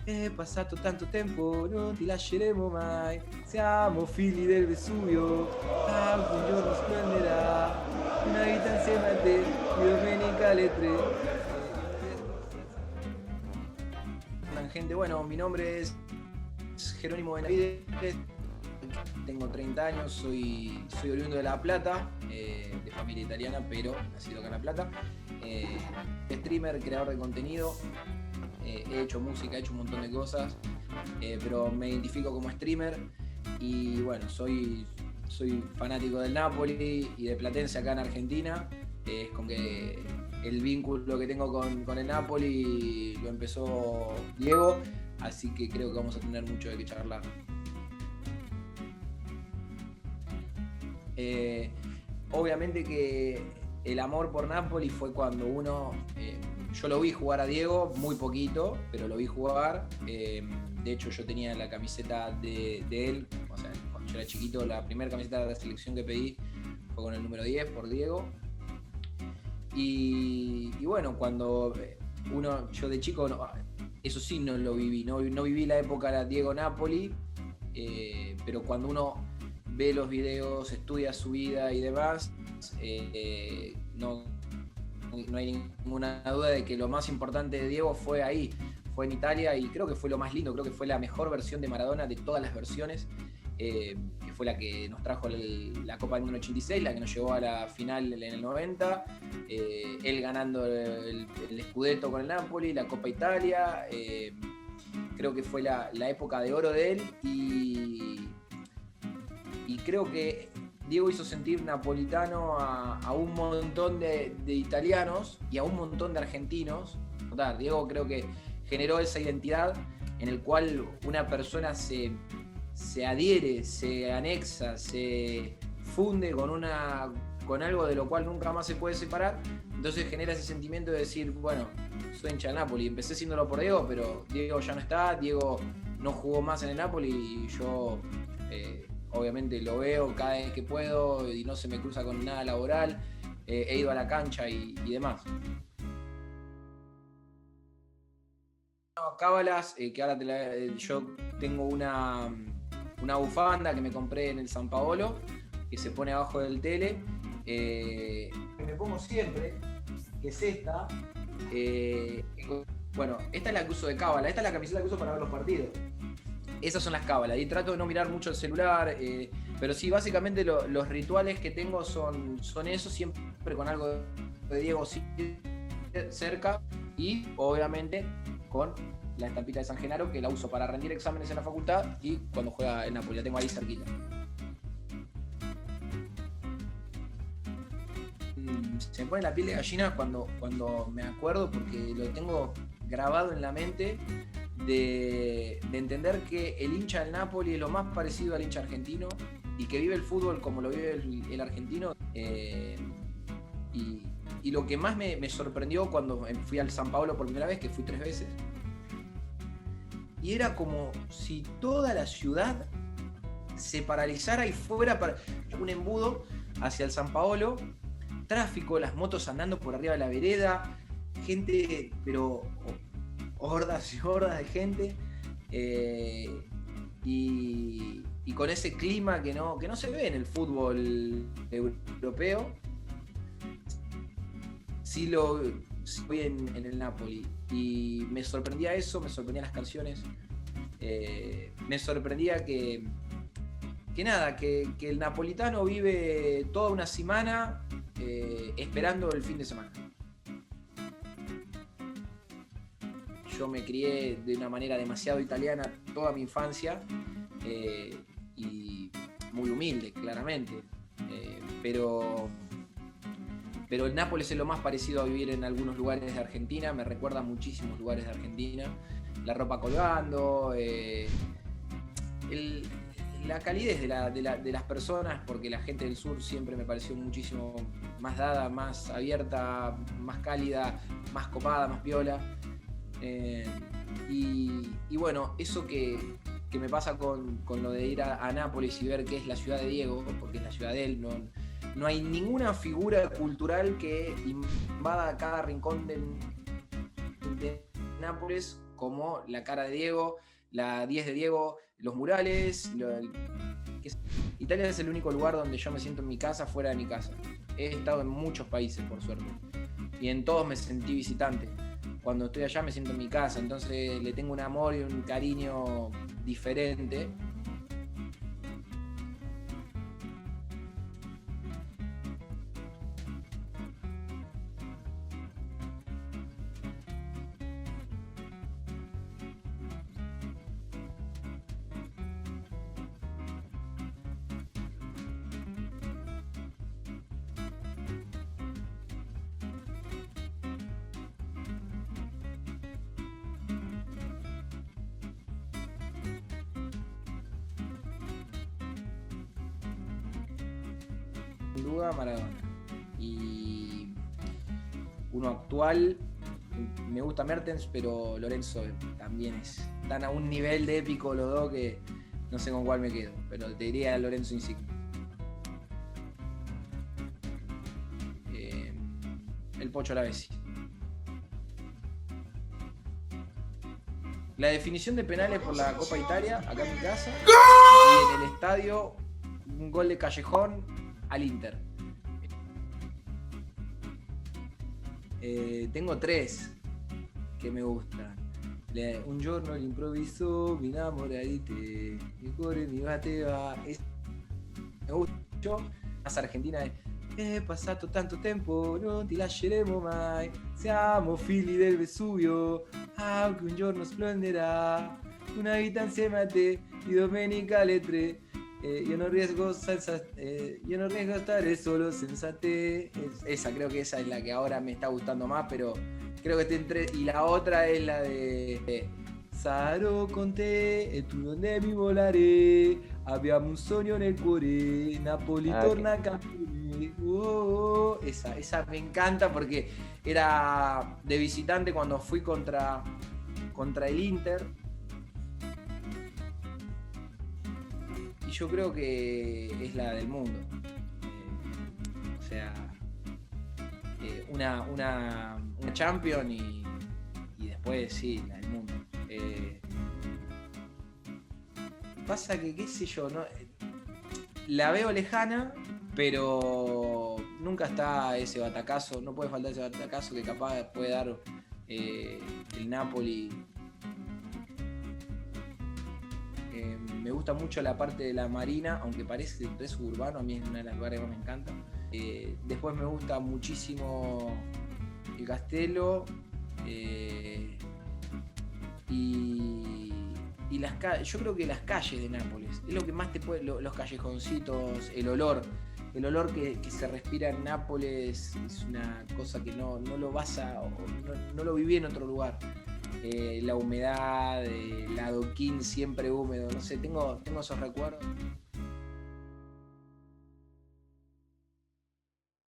È passato tanto tempo, non ti lasceremo mai. Siamo figli del Vesuvio, alcun giorno splenderà. Una vita insieme a te, di domenica alle 3. Gente, bueno, mi nombre es Jerónimo Benavides, tengo 30 años, soy oriundo de La Plata, de familia italiana, pero nacido acá en La Plata. Streamer, creador de contenido, he hecho música, he hecho un montón de cosas, pero me identifico como streamer y bueno, soy fanático del Napoli y de Platense acá en Argentina. Es con que el vínculo que tengo con el Napoli lo empezó Diego, así que creo que vamos a tener mucho de qué charlar. Obviamente que el amor por Napoli fue cuando yo lo vi jugar a Diego, muy poquito, pero lo vi jugar. De hecho, yo tenía la camiseta de él, o sea, cuando yo era chiquito, la primera camiseta de la selección que pedí fue con el número 10 por Diego. Y bueno, cuando yo de chico, eso sí no lo viví, no viví la época de Diego Napoli, pero cuando uno ve los videos, estudia su vida y demás, no hay ninguna duda de que lo más importante de Diego fue ahí, fue en Italia, y creo que fue lo más lindo, creo que fue la mejor versión de Maradona de todas las versiones, que fue la que nos trajo la Copa del Mundo 86, la que nos llevó a la final en el 90, él ganando el Scudetto con el Napoli, la Copa Italia, creo que fue la época de oro de él, y creo que Diego hizo sentir napolitano a un montón de italianos y a un montón de argentinos. Diego creo que generó esa identidad en el cual una persona se adhiere, se anexa, se funde con algo de lo cual nunca más se puede separar. Entonces genera ese sentimiento de decir, bueno, soy hincha del Napoli. Empecé siéndolo por Diego, pero Diego ya no está, Diego no jugó más en el Napoli y yo obviamente lo veo cada vez que puedo y no se me cruza con nada laboral. He ido a la cancha y demás. Cábalas, que ahora yo tengo una bufanda que me compré en el San Paolo, que se pone abajo del tele, que me pongo siempre, que es esta. Bueno, esta es la que uso de cábala, esta es la camiseta que uso para ver los partidos. Esas son las cábalas, y trato de no mirar mucho el celular, pero sí, básicamente los rituales que tengo son eso, siempre con algo de Diego cerca, y obviamente con la estampita de San Genaro, que la uso para rendir exámenes en la facultad y cuando juega el Napoli, la tengo ahí cerquita. Se me pone la piel de gallina cuando me acuerdo, porque lo tengo grabado en la mente, de entender que el hincha del Napoli es lo más parecido al hincha argentino y que vive el fútbol como lo vive el argentino. Y lo que más me sorprendió cuando fui al San Paolo por primera vez, que fui 3 veces, y era como si toda la ciudad se paralizara y fuera para un embudo hacia el San Paolo, tráfico, las motos andando por arriba de la vereda, gente, pero hordas y hordas de gente, y con ese clima que no se ve en el fútbol europeo, sí lo vi en el Napoli, y me sorprendía eso, me sorprendían las canciones, me sorprendía que el napolitano vive toda una semana esperando el fin de semana. Yo me crié de una manera demasiado italiana toda mi infancia, y muy humilde, claramente, pero el Nápoles es lo más parecido a vivir en algunos lugares de Argentina, me recuerda a muchísimos lugares de Argentina, la ropa colgando, la calidez de las personas, porque la gente del sur siempre me pareció muchísimo más dada, más abierta, más cálida, más copada, más piola. Y bueno, eso que me pasa con lo de ir a Nápoles y ver que es la ciudad de Diego, porque es la ciudad de él, no hay ninguna figura cultural que invada cada rincón de Nápoles como la cara de Diego, la 10 de Diego, los murales. Italia es el único lugar donde yo me siento en mi casa fuera de mi casa. He estado en muchos países, por suerte, y en todos me sentí visitante. Cuando estoy allá me siento en mi casa, entonces le tengo un amor y un cariño diferente. Sin duda Maradona. Y uno actual, me gusta Mertens, pero Lorenzo también están a un nivel de épico los dos que no sé con cuál me quedo, pero te diría Lorenzo Insigne. El Pocho Lavezzi. La definición de penales por la Copa Italia, acá en mi casa, y en el estadio, un gol de Callejón al Inter. Tengo 3 que me gustan. Un giorno all'improvviso mi inamoraste, mi cuore mi batteva. Me gusta mucho. Más argentina es: è passato tanto tempo, non ti lasceremo mai, siamo figli del Vesuvio, anche un giorno splenderà, una vita insieme a te, di domenica alle 3. Yo no riesgo stare solo senza te. Esa, creo que esa es la que ahora me está gustando más, pero creo que está y la otra es la de Sarò con te e tu donde mi volaré, abbiamo un sogno nel cuore, Napoli torna a campione. Esa me encanta porque era de visitante cuando fui contra el Inter. Y yo creo que es la del mundo. O sea, una Champions y después sí, la del mundo. Pasa que, qué sé yo, ¿no? La veo lejana, pero nunca está ese batacazo, no puede faltar ese batacazo que capaz puede dar el Napoli. Me gusta mucho la parte de la marina, aunque parece re suburbano, a mí es una de las lugares que más me encanta. Después me gusta muchísimo el Castello y las calles. Yo creo que las calles de Nápoles es lo que más te puede, los callejoncitos, el olor que se respira en Nápoles es una cosa que no lo vas a, no lo viví en otro lugar. La humedad, el adoquín siempre húmedo, no sé, tengo esos recuerdos.